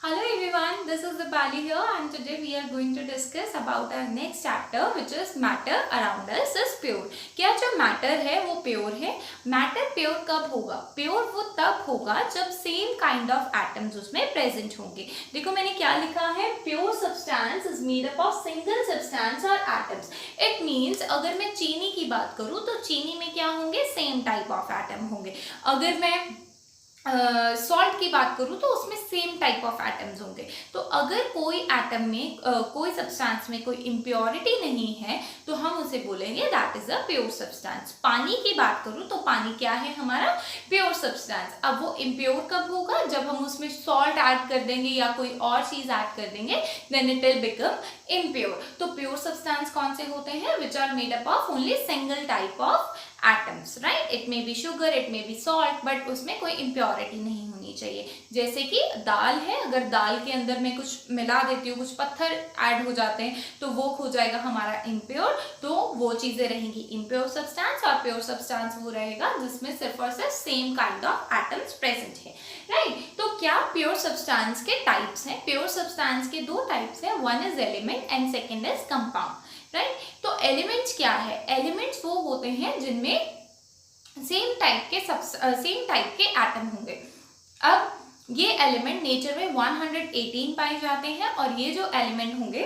Hello everyone, this is Dipali here and today we are going to discuss about our next chapter which is matter around us is pure. क्या जो matter है वो pure है? Matter pure कब होगा? Pure वो तब होगा जब same kind of atoms उसमें present होंगे. देखो मैंने क्या लिखा है, pure substance is made up of single substance or atoms. It means अगर मैं चीनी की बात करूँ तो चीनी में क्या होंगे, same type of atom होंगे. अगर मैं सॉल्ट की बात करूँ तो उसमें सेम टाइप ऑफ एटम्स होंगे. तो अगर कोई एटम में कोई सब्सटेंस में कोई इम्प्योरिटी नहीं है तो हम उसे बोलेंगे that is a pure substance. पानी की बात करूँ तो पानी क्या है हमारा, प्योर सब्सटेंस. अब वो इम्प्योर कब होगा, जब हम उसमें सॉल्ट ऐड कर देंगे या कोई और चीज ऐड कर देंगे, then it will become impure. तो प्योर सब्सटेंस कौन से होते हैं, which are made up of only single type of atoms, right. It may be sugar, it may be salt, but उसमें कोई इम्प्योरिटी नहीं होनी चाहिए. जैसे कि दाल है, अगर दाल के अंदर मैं कुछ मिला देती हूँ, कुछ पत्थर ऐड हो जाते हैं तो वो हो जाएगा हमारा इम्प्योर. तो वो चीजें रहेंगी इम्प्योर सब्सटेंस, और प्योर सब्सटेंस वो रहेगा जिसमें सिर्फ और सिर्फ same kind of atoms present है, राइट. तो क्या प्योर सब्सटेंस के टाइप्स हैं? प्योर सब्सटेंस के दो टाइप्स हैं, one is element and second is compound, right. तो एलिमेंट्स क्या है, एलिमेंट्स वो होते हैं जिनमें सेम टाइप के एटम होंगे. अब ये एलिमेंट नेचर में 118 पाए जाते हैं और ये जो एलिमेंट होंगे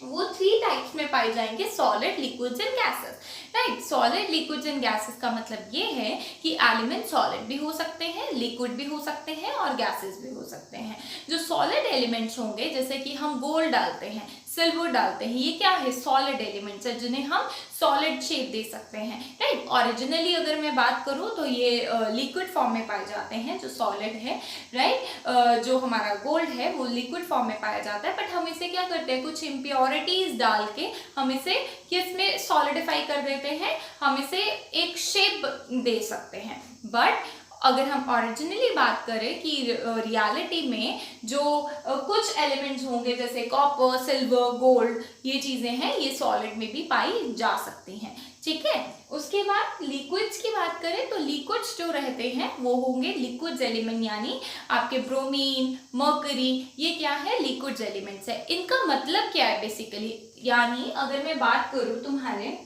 वो 3 टाइप्स में पाए जाएंगे, solid, liquids and gases, right. Solid, liquids and gases का मतलब ये है कि एलिमेंट सॉलिड भी हो सकते हैं, लिक्विड भी हो सकते हैं और गैसेस भी हो सकते हैं. जो सॉलिड एलिमेंट्स होंगे, जैसे कि हम गोल्ड डालते हैं, सिल्वर डालते हैं, ये क्या है, सॉलिड एलिमेंट्स है जिन्हें हम सॉलिड शेप दे सकते हैं, राइट. ओरिजिनली अगर मैं बात करूँ तो ये लिक्विड फॉर्म में पाए जाते हैं, जो सॉलिड है, राइट. जो हमारा गोल्ड है वो लिक्विड फॉर्म में पाया जाता है, बट हम इसे क्या करते हैं, कुछ इम्प्योरिटीज डाल के हम इसे किसमें सॉलिडिफाई कर देते हैं, हम इसे एक शेप दे सकते हैं. बट अगर हम ओरिजिनली बात करें कि रियलिटी में जो कुछ एलिमेंट्स होंगे जैसे कॉपर, सिल्वर, गोल्ड, ये चीजें हैं, ये सॉलिड में भी पाई जा सकती हैं, ठीक है. उसके बाद लिक्विड्स की बात करें तो लिक्विड्स जो रहते हैं वो होंगे लिक्विड्स एलिमेंट, यानी आपके ब्रोमीन, मर्करी, ये क्या है, लिक्विड्स एलिमेंट्स है. इनका मतलब क्या है बेसिकली, यानी अगर मैं बात करूँ तुम्हारे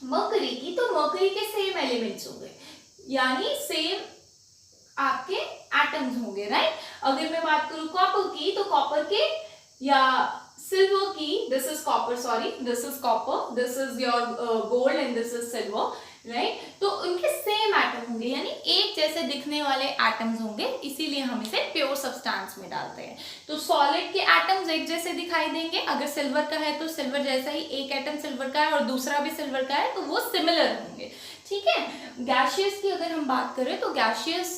मर्करी की तो मर्करी के सेम एलिमेंट्स होंगे, यानी सेम आपके एटम्स होंगे, राइट. अगर मैं बात करूं कॉपर की तो कॉपर के या सिल्वर की, this is copper, sorry, this is copper, this is your gold and this is silver, right. तो उनके सेम एटम होंगे, यानी एक जैसे दिखने वाले एटम्स होंगे, इसीलिए हम इसे प्योर सब्सटेंस में डालते हैं. तो सॉलिड के एटम्स एक जैसे दिखाई देंगे, अगर सिल्वर का है तो सिल्वर जैसा ही एक एटम सिल्वर का है और दूसरा भी सिल्वर का है तो वो सिमिलर होंगे, ठीक है. गैशियस की अगर हम बात करें तो गैशियस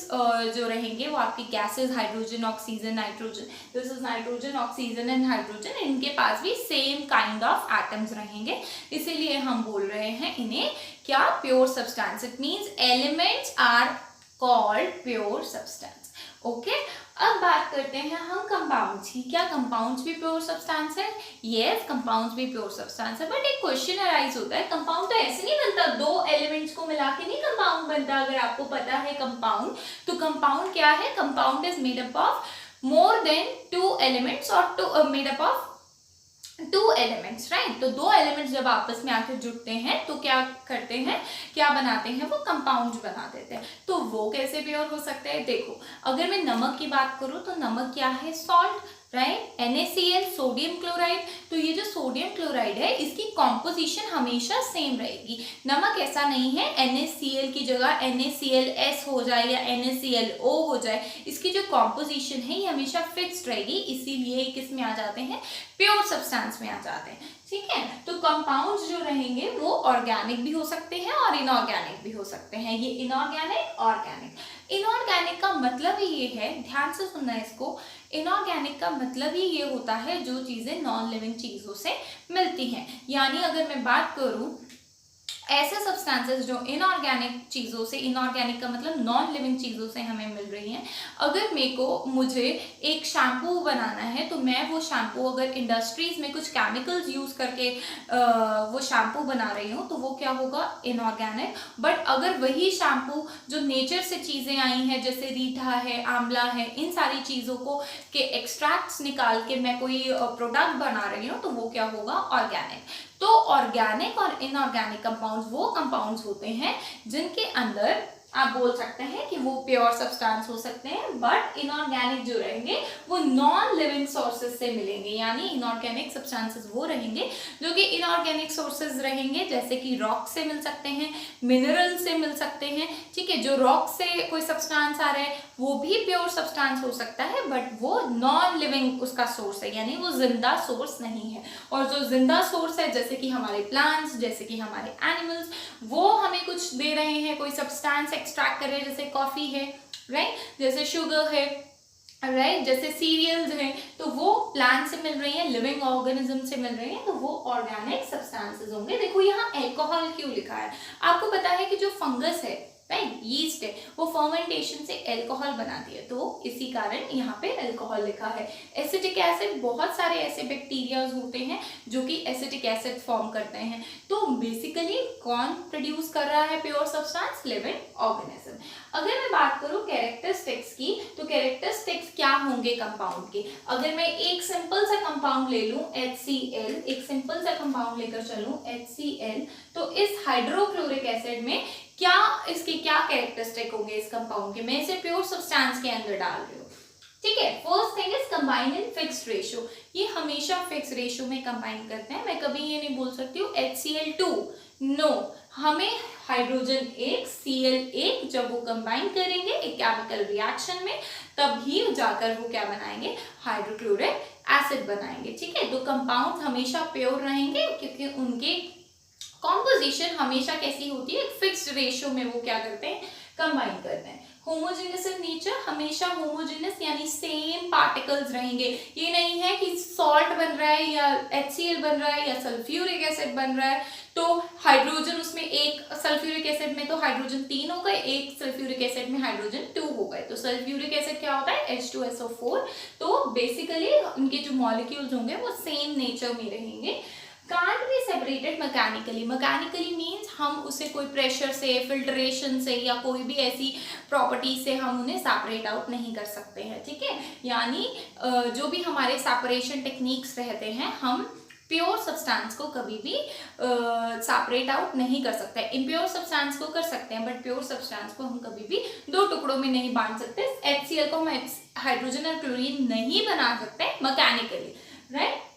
जो रहेंगे वो आपकी gases, hydrogen, oxygen, nitrogen, this is nitrogen, oxygen and hydrogen, इनके पास भी सेम काइंड ऑफ एटम्स रहेंगे, इसीलिए हम बोल रहे हैं इन्हें क्या, pure substance. It means elements are called pure substance, okay. अब बात करते हैं हम कंपाउंड्स की. क्या कंपाउंड्स भी प्योर सब्सटेंस है? यस, कंपाउंड्स भी प्योर सब्सटेंस है, बट एक क्वेश्चन अराइज होता है, कंपाउंड तो ऐसे नहीं बनता, दो एलिमेंट्स को मिला के नहीं कंपाउंड बनता. अगर आपको पता है कंपाउंड, तो कंपाउंड क्या है, compound is made up of more than 2 elements और made up of 2 elements, right. तो 2 एलिमेंट्स जब आपस में आकर जुड़ते हैं तो क्या करते हैं, क्या बनाते हैं, वो कंपाउंड बना देते हैं. तो वो कैसे प्योर हो सकते हैं, देखो अगर मैं नमक की बात करूं तो नमक क्या है, salt, right. NaCl, sodium chloride. तो ये जो सोडियम क्लोराइड है इसकी कॉम्पोजिशन हमेशा सेम रहेगी. नमक ऐसा नहीं है NaCl की जगह NaClS हो जाए या NaClO हो जाए, इसकी जो कॉम्पोजिशन है ये हमेशा फिक्स्ड रहेगी, इसीलिए किस में आ जाते हैं, प्योर सब्सटेंस में आ जाते हैं, ठीक है. तो कंपाउंड्स जो रहेंगे वो ऑर्गेनिक भी हो सकते हैं और इनऑर्गेनिक भी हो सकते हैं. ये इनऑर्गेनिक, ऑर्गेनिक. इनऑर्गेनिक का मतलब ही ये है, ध्यान से सुनना इसको, इनऑर्गेनिक का मतलब ही ये होता है जो चीजें नॉन लिविंग चीजों से मिलती हैं. यानी अगर मैं बात करूं ऐसे सब्सटेंसेस जो इनऑर्गेनिक चीज़ों से, इनऑर्गेनिक का मतलब नॉन लिविंग चीज़ों से हमें मिल रही हैं, अगर मुझे एक शैम्पू बनाना है तो मैं वो शैम्पू अगर इंडस्ट्रीज में कुछ केमिकल्स यूज़ करके वो शैम्पू बना रही हूँ तो वो क्या होगा, इनऑर्गेनिक। बट अगर वही शैम्पू जो नेचर से चीज़ें आई हैं, जैसे रीठा है, आंवला है, इन सारी चीज़ों को के एक्सट्रैक्ट्स निकाल के मैं कोई प्रोडक्ट बना रही हूँ तो वो क्या होगा, ऑर्गेनिक। तो ऑर्गेनिक और इनऑर्गेनिक कंपाउंड्स वो कंपाउंड्स होते हैं जिनके अंदर आप बोल सकते हैं कि वो प्योर सब्सटेंस हो सकते हैं, बट इनऑर्गेनिक जो रहेंगे वो नॉन लिविंग सोर्सेज से मिलेंगे। यानी इनऑर्गेनिक सब्सटेंसेस वो रहेंगे जो कि इनऑर्गेनिक सोर्सेज रहेंगे, जैसे कि रॉक से मिल सकते हैं, मिनरल से मिल सकते हैं। ठीक है, जो रॉक से कोई सब्सटेंस आ रहा है वो भी प्योर सब्सटेंस हो सकता है, बट वो नॉन लिविंग उसका सोर्स है, यानी वो जिंदा सोर्स नहीं है। और जो जिंदा सोर्स है, जैसे कि हमारे प्लांट्स, जैसे कि हमारे एनिमल्स, वो हमें कुछ दे रहे हैं, कोई सब्सटेंस एक्सट्रैक्ट कर रहे हैं, जैसे कॉफी है, राइट, जैसे शुगर है, राइट, जैसे सीरियल्स हैं, तो वो प्लांट से मिल रही है, लिविंग ऑर्गेनिज्म से मिल रही है, तो वो ऑर्गेनिक सब्सटेंसेस होंगे। देखो यहाँ एल्कोहल क्यों लिखा है, आपको पता है कि जो फंगस है, राइट, यीस्ट है, वो फर्मेंटेशन से एल्कोहल बनाती है, तो इसी कारण यहाँ पे एल्कोहल लिखा है। एसिटिक एसिड, बहुत सारे ऐसे बैक्टीरियाज होते हैं जो कि एसिटिक एसिड फॉर्म करते हैं। तो बेसिकली कौन प्रोड्यूस कर रहा है प्योर सब्सटेंस, लिविंग ऑर्गेनिज्म। अगर मैं बात करूं कैरेक्टरिस्टिक्स की, तो कैरेक्टरिस्टिक्स क्या होंगे कंपाउंड के। अगर मैं एक सिंपल सा कंपाउंड ले लूं HCl, एक सिंपल सा कंपाउंड लेकर चलूं HCl, तो इस हाइड्रोक्लोरिक एसिड में क्या इसके क्या कैरेक्टरिस्टिक होंगे इस कंपाउंड के, मैं इसे प्योर सब्सटेंस के अंदर डाल रही हूँ। ठीक है, first thing is combine in fixed ratio, ये हमेशा फिक्स रेशियो में कंबाइन करते हैं। मैं कभी ये नहीं बोल सकती हूँ HCl2, नो, हमें हाइड्रोजन 1 Cl1 जब वो कंबाइन करेंगे एक केमिकल रिएक्शन में, तभी जाकर वो क्या बनाएंगे, हाइड्रोक्लोरिक एसिड बनाएंगे। ठीक है, तो कंपाउंड हमेशा प्योर रहेंगे क्योंकि उनके कॉम्पोजिशन हमेशा कैसी होती है, फिक्स्ड रेशियो में वो क्या करते हैं, कंबाइन करते हैं। होमोजेनस इन नेचर, हमेशा होमोजेनस यानी सेम पार्टिकल्स रहेंगे। ये नहीं है कि सॉल्ट बन रहा है या HCl बन रहा है या सल्फ्यूरिक एसिड बन रहा है तो हाइड्रोजन उसमें एक, सल्फ्यूरिक एसिड में तो हाइड्रोजन 3 हो गए, एक सल्फ्यूरिक एसिड में हाइड्रोजन 2 हो गए, तो सल्फ्यूरिक एसिड क्या होता है, H2SO4। तो बेसिकली उनके जो मॉलिक्यूल्स होंगे वो सेम नेचर में रहेंगे। can't be separated mechanically, mechanically means हम उसे कोई प्रेशर से, फिल्ट्रेशन से या कोई भी ऐसी प्रॉपर्टी से हम उन्हें सेपरेट आउट नहीं कर सकते हैं। ठीक है, यानी जो भी हमारे सेपरेशन टेक्निक्स रहते हैं, हम प्योर सब्सटेंस को कभी भी सेपरेट आउट नहीं कर सकते। इम्प्योर सब्सटेंस को कर सकते हैं, बट प्योर सब्सटेंस को हम कभी भी दो टुकड़ों में नहीं बांट सकते। HCl को हम हाइड्रोजन और क्लोरीन नहीं बना सकते mechanically, right.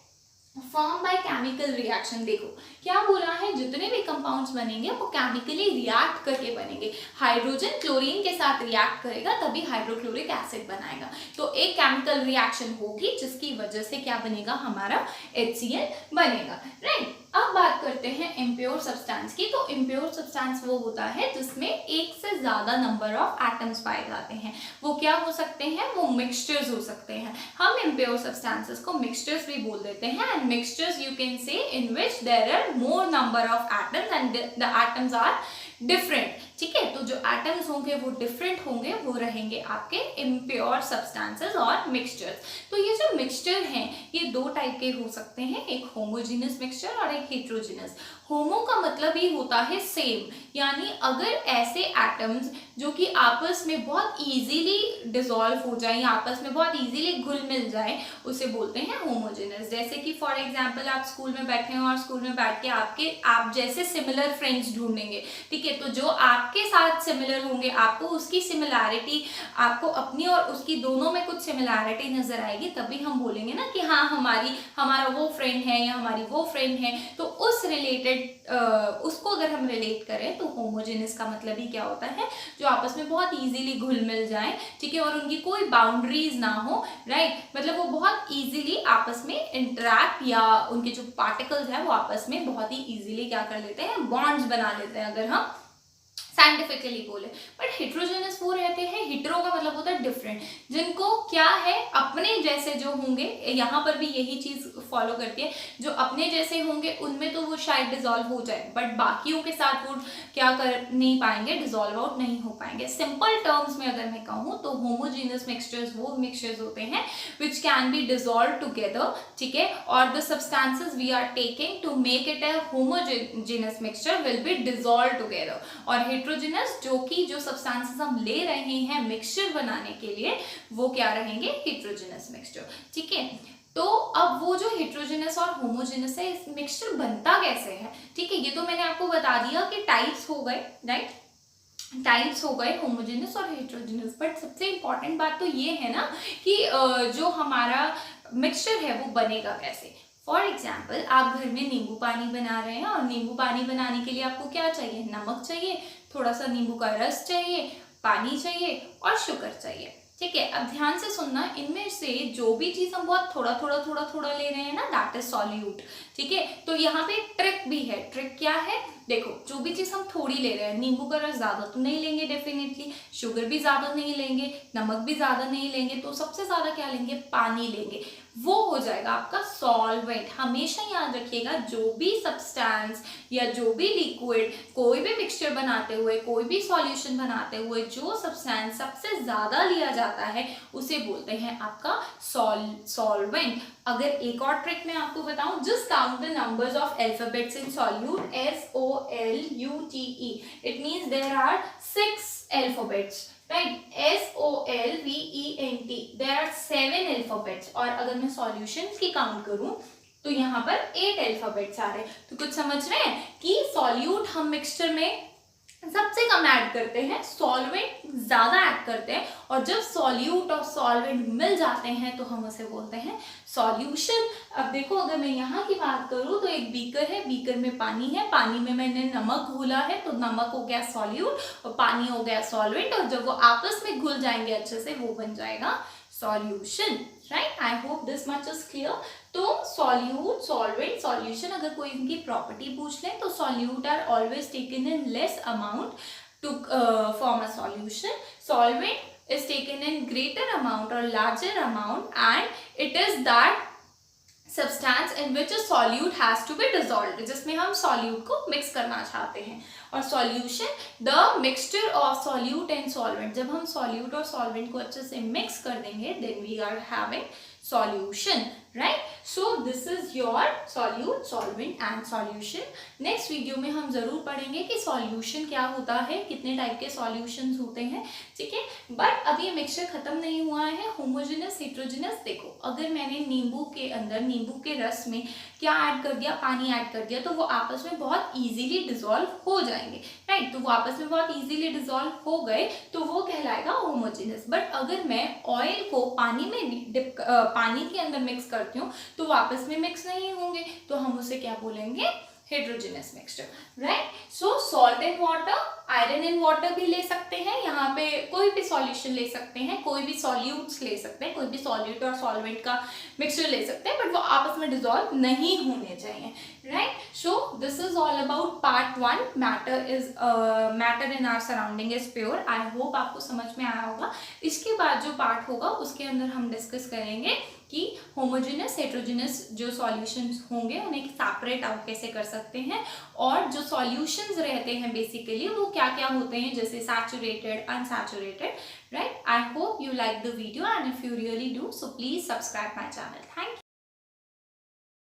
Form by chemical reaction, देखो क्या बोला है, जितने भी कंपाउंड्स बनेंगे वो केमिकली रिएक्ट करके बनेंगे। हाइड्रोजन क्लोरीन के साथ रिएक्ट करेगा तभी हाइड्रोक्लोरिक एसिड बनाएगा, तो एक केमिकल रिएक्शन होगी जिसकी वजह से क्या बनेगा, हमारा HCl बनेगा, राइट। अब बात करते हैं इम्प्योर सब्सटेंस की। तो इम्प्योर सब्सटेंस वो होता है जिसमें एक से ज्यादा नंबर ऑफ एटम्स पाए जाते हैं। वो क्या हो सकते हैं, वो मिक्सचर्स हो सकते हैं। हम इम्प्योर सब्सटेंसेस को मिक्सचर्स भी बोल देते हैं, and mixtures you can say in which there are more number of atoms and the atoms are different. ठीक है, तो जो एटम्स होंगे वो डिफरेंट होंगे, वो रहेंगे आपके इम्प्योर सब्सटेंसेस और मिक्सचर्स। तो ये जो मिक्सचर हैं ये दो टाइप के हो सकते हैं, एक होमोजेनस मिक्सचर और एक हेट्रोजेनस। होमो का मतलब ही होता है सेम, यानी अगर ऐसे एटम्स जो कि आपस में बहुत इजीली डिसॉल्व हो जाए, आपस में बहुत इजीली घुल मिल जाए, उसे बोलते हैं होमोजेनस। जैसे कि फॉर एग्जांपल आप स्कूल में बैठे हैं और स्कूल में बैठ के आप जैसे सिमिलर फ्रेंड्स ढूंढेंगे, ठीक है, तो जो आपके साथ सिमिलर होंगे, आपको उसकी सिमिलैरिटी, आपको अपनी और उसकी दोनों में कुछ सिमिलैरिटी नजर आएगी, तभी हम बोलेंगे ना कि हाँ हमारा वो फ्रेंड है या हमारी वो फ्रेंड है। तो उस रिलेटेड उसको अगर हम रिलेट करें तो होमोजेनस का मतलब ही क्या होता है, जो आपस में बहुत इजीली घुल मिल जाए, ठीक है, और उनकी कोई बाउंड्रीज ना हो, राइट, मतलब वो बहुत इजीली आपस में इंटरैक्ट, या उनके जो पार्टिकल्स हैं वो आपस में बहुत ही इजीली क्या कर लेते हैं, बॉन्ड्स बना लेते हैं अगर हम साइंटिफिकली बोले। बट हेट्रोजेनस वो रहते हैं, हेट्रो का मतलब होता है डिफरेंट, जिनको क्या है, अपने जैसे जो होंगे, यहाँ पर भी यही चीज फॉलो करती है, जो अपने जैसे होंगे उनमें तो वो शायद डिजोल्व हो जाए, बट बाकियों के साथ वो क्या कर नहीं पाएंगे, डिजोल्व आउट नहीं हो पाएंगे। सिंपल टर्म्स में अगर मैं कहूँ तो होमोजेनियस मिक्सचर्स वो मिक्सचर्स होते हैं which can be dissolve together, ठीक है, और the substances we are taking to make it a homogeneous mixture will be dissolve together. और हेट्रोजेनस जो कि जो सब्सटेंसेस हम ले रहे हैं मिक्सचर बनाने के लिए वो क्या रहेंगे, हेट्रोजेनस मिक्सचर, ठीक है। तो अब वो जो हेट्रोजेनस और होमोजेनस है, इस मिक्सचर बनता कैसे है, ठीक है, ये तो मैंने आपको बता दिया कि टाइप्स हो गए, राइट, टाइप्स हो गए होमोजेनस और हेट्रोजेनस। बट सबसे इंपॉर्टेंट बात तो ये है ना कि जो हमारा मिक्सचर है वो बनेगा कैसे। फॉर एग्जाम्पल आप घर में नींबू पानी बना रहे हैं, और नींबू पानी बनाने के लिए आपको क्या चाहिए, नमक चाहिए, थोड़ा सा नींबू का रस चाहिए, पानी चाहिए और शुगर चाहिए, ठीक है। अब ध्यान से सुनना, इनमें से जो भी चीज हम बहुत थोड़ा थोड़ा थोड़ा थोड़ा ले रहे हैं ना, दैट इज सॉल्यूट, ठीक है। तो यहाँ पे एक ट्रिक भी है। ट्रिक क्या है, देखो जो भी चीज हम थोड़ी ले रहे हैं, नींबू का रस ज्यादा तो नहीं लेंगे डेफिनेटली, शुगर भी ज्यादा नहीं लेंगे, नमक भी ज्यादा नहीं लेंगे, तो सबसे ज्यादा क्या लेंगे, पानी लेंगे, वो हो जाएगा आपका सॉल्वेंट। हमेशा याद रखिएगा, जो भी सब्सटेंस या जो भी लिक्विड, कोई भी मिक्सचर बनाते हुए, कोई भी सॉल्यूशन बनाते हुए जो सब्सटेंस सबसे ज्यादा लिया जाता है उसे बोलते हैं आपका सॉल्वेंट। अगर एक और ट्रिक मैं आपको बताऊं, just count the numbers of alphabets in solute, SOLUTE, it means there are 6 alphabets, right, SOLVENT, there are 7 alphabets। और अगर मैं सॉल्यूशंस की काउंट करूं तो यहाँ पर 8 अल्फाबेट्स आ रहे हैं। तो कुछ समझ रहे हैं कि सॉल्यूट हम मिक्सचर में सबसे कम ऐड करते हैं, सॉल्वेंट ज्यादा ऐड करते हैं, और जब सॉल्यूट और सॉल्वेंट मिल जाते हैं तो हम उसे बोलते हैं सॉल्यूशन। अब देखो, अगर मैं यहाँ की बात करूँ तो एक बीकर है, बीकर में पानी है, पानी में मैंने नमक घोला है, तो नमक हो गया सॉल्यूट और पानी हो गया सॉल्वेंट, और जब वो आपस में घुल जाएंगे अच्छे से वो बन जाएगा solution, right. I hope this much is clear. तो सॉल्यूट, सॉल्वेंट, सॉल्यूशन, अगर कोई इनकी प्रॉपर्टी पूछ लें तो solute are always taken in less amount to form a solution, solvent is taken in greater amount और larger amount, and it is that substance in which a solute has to be dissolved, जिसमें हम solute को mix करना चाहते हैं। और solution, the mixture of solute and solvent, जब हम सॉल्यूट और सॉल्वेंट को अच्छे से मिक्स कर देंगे then we are having solution, right? So this is your solute, solvent and solution. Next video में हम जरूर पढ़ेंगे कि सॉल्यूशन क्या होता है, कितने टाइप के सॉल्यूशंस होते हैं, ठीक है। बट अब ये मिक्सचर खत्म नहीं हुआ है, होमोजेनस हेट्रोजेनस। देखो, अगर मैंने नींबू के अंदर, नींबू के रस में क्या ऐड कर दिया, पानी ऐड कर दिया, तो वो आपस में बहुत इजीली डिसॉल्व हो जाएंगे, राइट। तो वो आपस में बहुत इजीली डिसॉल्व हो गए तो वो कहलाएगा होमोजेनस। बट अगर मैं ऑयल को पानी में पानी के अंदर मिक्स करती हूँ तो वापस में मिक्स नहीं होंगे, तो हम उसे क्या बोलेंगे, heterogeneous mixture, right. So salt in water, iron in water भी ले सकते हैं, यहाँ पे कोई भी सॉल्यूशन ले सकते हैं, कोई भी सॉल्यूट्स ले सकते हैं, कोई भी सॉल्यूट और सॉल्वेंट का मिक्सचर ले सकते हैं, बट वो आपस में डिसॉल्व नहीं होने चाहिए, right. So this is all about part 1, matter in our surrounding is pure. I hope आपको समझ में आया होगा। इसके बाद जो पार्ट होगा उसके अंदर हम डिस्कस करेंगे कि होमोजेनस हेट्रोजेनस जो सॉल्यूशंस होंगे उन्हें सेपरेट आउट कैसे कर सकते हैं, और जो सॉल्यूशंस रहते हैं बेसिकली वो क्या क्या होते हैं, जैसे saturated, unsaturated, right. I hope you like the video, and if you really do so please subscribe my channel. Thank you.